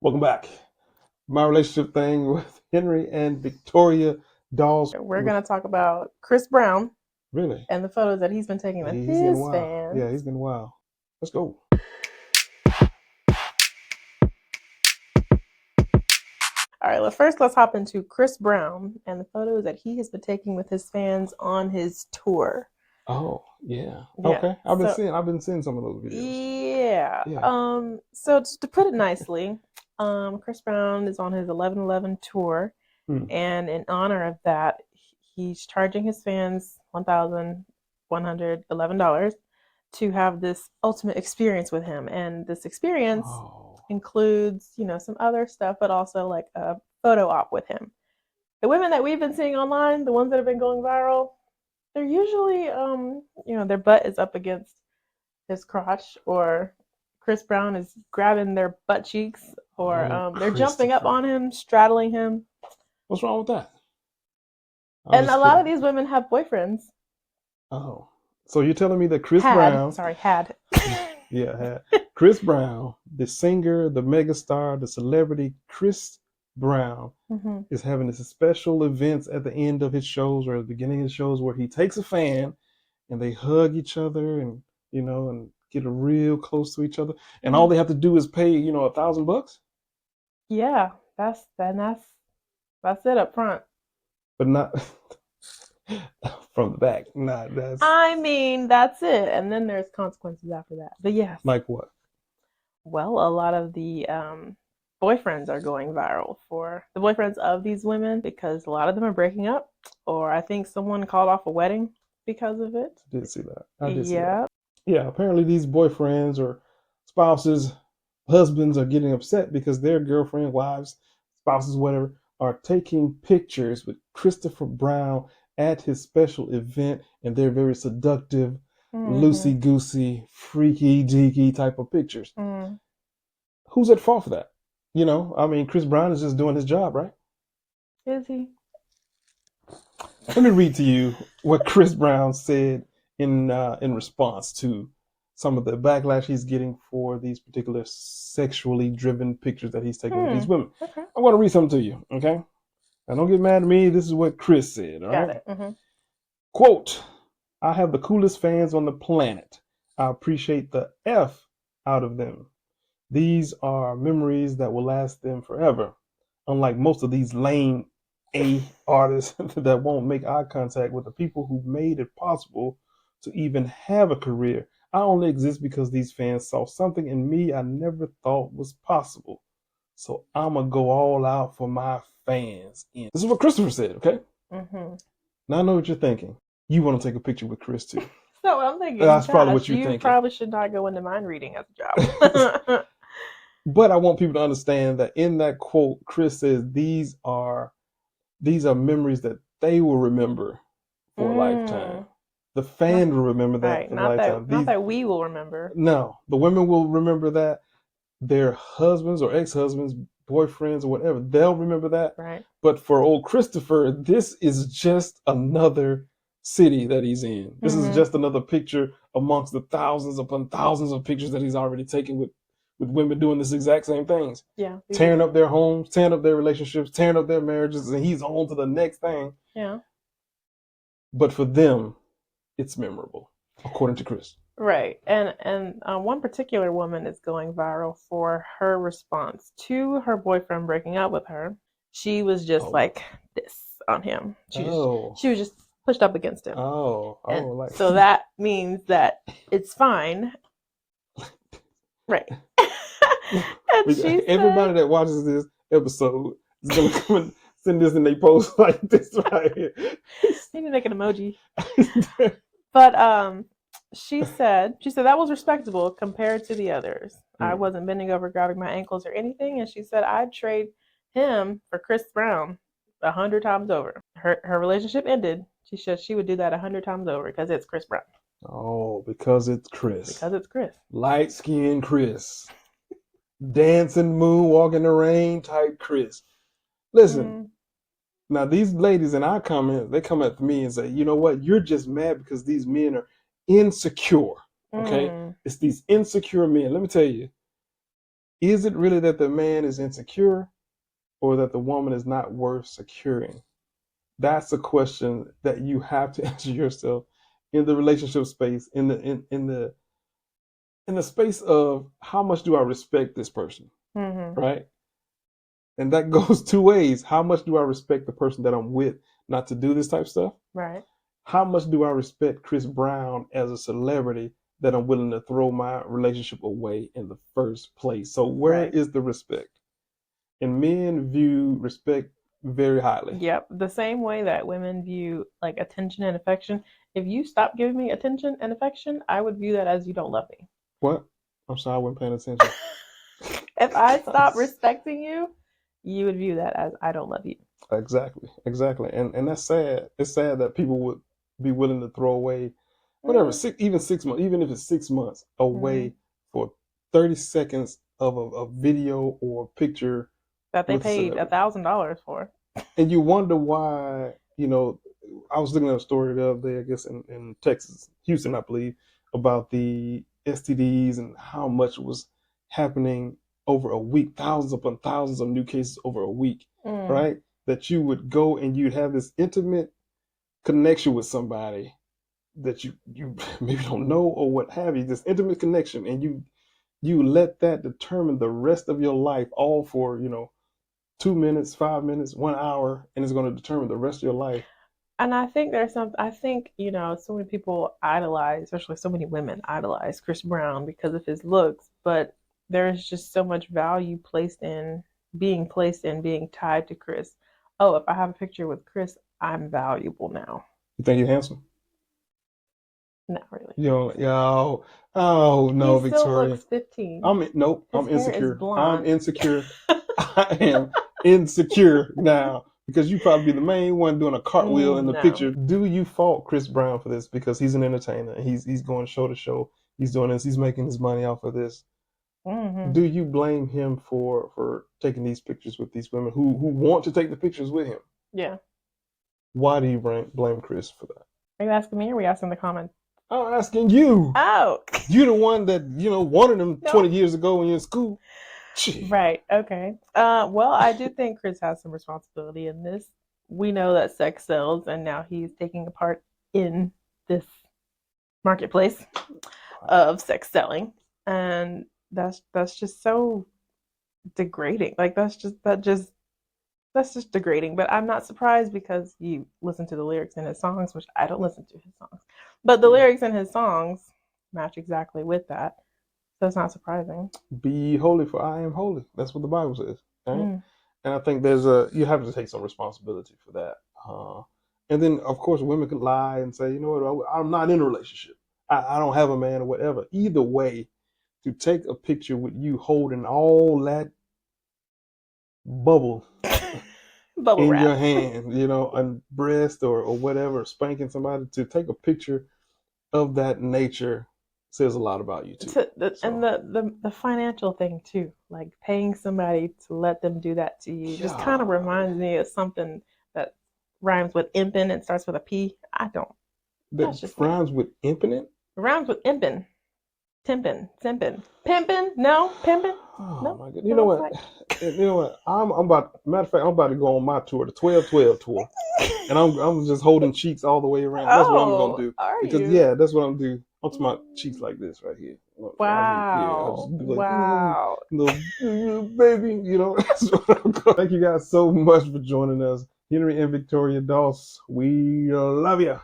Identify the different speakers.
Speaker 1: Welcome back. My relationship thing with Henry and Victoria Dawes.
Speaker 2: We're going to talk about Chris Brown
Speaker 1: Really?
Speaker 2: and the photos that he's been taking with
Speaker 1: He's getting
Speaker 2: his
Speaker 1: wild.
Speaker 2: fans.
Speaker 1: Yeah, he's getting wild. Let's go.
Speaker 2: All right, let's hop into Chris Brown and the photos that he has been taking with his fans on his tour.
Speaker 1: Oh, yeah.
Speaker 2: Yeah.
Speaker 1: Okay. I've been seeing some of those videos.
Speaker 2: Yeah.
Speaker 1: Yeah.
Speaker 2: So to put it nicely, Chris Brown is on his 11/11 tour, and in honor of that, he's charging his fans $1,111 to have this ultimate experience with him. And this experience includes, some other stuff, but also like a photo op with him. The women that we've been seeing online, the ones that have been going viral, they're usually, their butt is up against his crotch, or Chris Brown is grabbing their butt cheeks, or they're jumping up on him, straddling him.
Speaker 1: What's wrong with that?
Speaker 2: And a lot of these women have boyfriends.
Speaker 1: Oh, so you're telling me that Chris Brown?
Speaker 2: Had.
Speaker 1: Yeah, had. Chris Brown, the singer, the megastar, the celebrity, Chris Brown is having this special events at the end of his shows or at the beginning of his shows where he takes a fan and they hug each other and and get real close to each other, and all they have to do is pay $1,000.
Speaker 2: Yeah, that's it up front,
Speaker 1: but not from the back. Not that's.
Speaker 2: I mean, that's it, and then there's consequences after that. But yes.
Speaker 1: Like what?
Speaker 2: Well, a lot of the boyfriends are going viral for the boyfriends of these women, because a lot of them are breaking up, or I think someone called off a wedding because of it.
Speaker 1: I did see that. I did see that. Yeah, apparently these boyfriends or spouses, husbands are getting upset because their girlfriend, wives, spouses, whatever, are taking pictures with Christopher Brown at his special event, and they're very seductive, loosey-goosey, freaky deaky type of pictures. Who's at fault for that? I mean, Chris Brown is just doing his job, right?
Speaker 2: Is he?
Speaker 1: Let me read to you what Chris Brown said in response to some of the backlash he's getting for these particular sexually driven pictures that he's taking with these women.
Speaker 2: Okay.
Speaker 1: I want to read something to you, okay? Now, don't get mad at me. This is what Chris said, all right?
Speaker 2: Got it.
Speaker 1: Quote, "I have the coolest fans on the planet. I appreciate the F out of them. These are memories that will last them forever. Unlike most of these lame A artists that won't make eye contact with the people who made it possible to even have a career. I only exist because these fans saw something in me I never thought was possible. So I'm going to go all out for my fans." This is what Christopher said, okay? Now I know what you're thinking. You want to take a picture with Chris too.
Speaker 2: So I'm thinking,
Speaker 1: that's probably what you're thinking.
Speaker 2: You probably should not go into mind reading as a job.
Speaker 1: But I want people to understand that in that quote, Chris says these are memories that they will remember for a lifetime. The fan will remember that for a lifetime.
Speaker 2: Not that we will remember.
Speaker 1: No, the women will remember that. Their husbands or ex-husbands, boyfriends or whatever, they'll remember that.
Speaker 2: Right.
Speaker 1: But for old Christopher, this is just another city that he's in. This is just another picture amongst the thousands upon thousands of pictures that he's already taken with women doing this exact same things.
Speaker 2: Yeah.
Speaker 1: Tearing up their homes, tearing up their relationships, tearing up their marriages, and he's on to the next thing.
Speaker 2: Yeah.
Speaker 1: But for them, it's memorable, according to Chris.
Speaker 2: Right. And one particular woman is going viral for her response to her boyfriend breaking up with her. She was just like this on him. She was just pushed up against him. So that means that it's fine. Right.
Speaker 1: Everybody that watches this episode is going to come and send this in their post like this right here.
Speaker 2: Maybe make an emoji. But she said that was respectable compared to the others. I wasn't bending over grabbing my ankles or anything, and she said I'd trade him for Chris Brown 100 times over. Her relationship ended. She said she would do that 100 times over because it's Chris Brown.
Speaker 1: Oh, because it's Chris.
Speaker 2: Because it's Chris.
Speaker 1: Light-skinned Chris. Dancing moon, walk in the rain type Chris. Listen, now these ladies in our comments, they come at me and say, you know what? You're just mad because these men are insecure. Okay? It's these insecure men. Let me tell you, Is it really that the man is insecure or that the woman is not worth securing? That's a question that you have to answer yourself in the relationship space, in the space of how much do I respect this person, right? And that goes two ways. How much do I respect the person that I'm with not to do this type of stuff?
Speaker 2: Right.
Speaker 1: How much do I respect Chris Brown as a celebrity that I'm willing to throw my relationship away in the first place? So where is the respect? And men view respect very highly.
Speaker 2: Yep. The same way that women view like attention and affection. If you stop giving me attention and affection, I would view that as you don't love me.
Speaker 1: What? I'm sorry, I wasn't paying attention.
Speaker 2: If I stop respecting you, you would view that as I don't love you.
Speaker 1: Exactly. And that's sad. It's sad that people would be willing to throw away whatever, even 6 months, even if it's 6 months away for 30 seconds of a video or picture
Speaker 2: that they paid $1,000 for.
Speaker 1: And you wonder why, I was looking at a story the other day, I guess in Texas, Houston, I believe, about the STDs and how much was happening over a week, thousands upon thousands of new cases over a week, right? That you would go and you'd have this intimate connection with somebody that you maybe don't know or what have you, this intimate connection, and you let that determine the rest of your life, all for 2 minutes, 5 minutes, 1 hour, and it's going to determine the rest of your life.
Speaker 2: And I think I think, so many people idolize, especially so many women idolize Chris Brown because of his looks, but there's just so much value being tied to Chris. Oh, if I have a picture with Chris, I'm valuable now.
Speaker 1: You think he's handsome?
Speaker 2: Not really.
Speaker 1: Oh no,
Speaker 2: he
Speaker 1: Victoria.
Speaker 2: Still looks 15.
Speaker 1: Nope,
Speaker 2: his
Speaker 1: I'm insecure.
Speaker 2: I'm
Speaker 1: insecure. I am insecure now because you probably be the main one doing a cartwheel in the picture. Do you fault Chris Brown for this because he's an entertainer and he's going show to show? He's doing this. He's making his money off of this. Do you blame him for taking these pictures with these women who want to take the pictures with him?
Speaker 2: Yeah.
Speaker 1: Why do you blame Chris for that?
Speaker 2: Are you asking me or are we asking the comments?
Speaker 1: I'm asking you.
Speaker 2: Oh.
Speaker 1: You're the one that, wanted him 20 years ago when you're in school.
Speaker 2: Right. Okay. Well, I do think Chris has some responsibility in this. We know that sex sells, and now he's taking a part in this marketplace of sex selling, and that's just so degrading. Like that's just degrading. But I'm not surprised because you listen to the lyrics in his songs, which I don't listen to his songs, but the lyrics in his songs match exactly with that. So it's not surprising.
Speaker 1: Be holy, for I am holy. That's what the Bible says. Right? And I think you have to take some responsibility for that. And then, of course, women could lie and say, you know what, I'm not in a relationship. I don't have a man or whatever. Either way, to take a picture with you holding all that bubble in
Speaker 2: wrap.
Speaker 1: Your hand, on breast or whatever, spanking somebody, to take a picture of that nature says a lot about you too.
Speaker 2: And the financial thing too, like paying somebody to let them do that to you, just kind of reminds me of something that rhymes with impin'. It starts with a P. I don't.
Speaker 1: That just rhymes with impin'?
Speaker 2: Rhymes with impin'. Timpin', simpin', pimpin', no, pimpin'.
Speaker 1: Oh
Speaker 2: no,
Speaker 1: my goodness! You know what? I'm about. Matter of fact, I'm about to go on my tour, the 12-12 tour, and I'm just holding cheeks all the way around. That's what I'm gonna do. Because that's what I'm doing. I'm to my cheeks like this right here.
Speaker 2: Wow.
Speaker 1: I'll just be like, little baby. That's what I'm going. Thank you guys so much for joining us, Henry and Victoria Doss. We love you.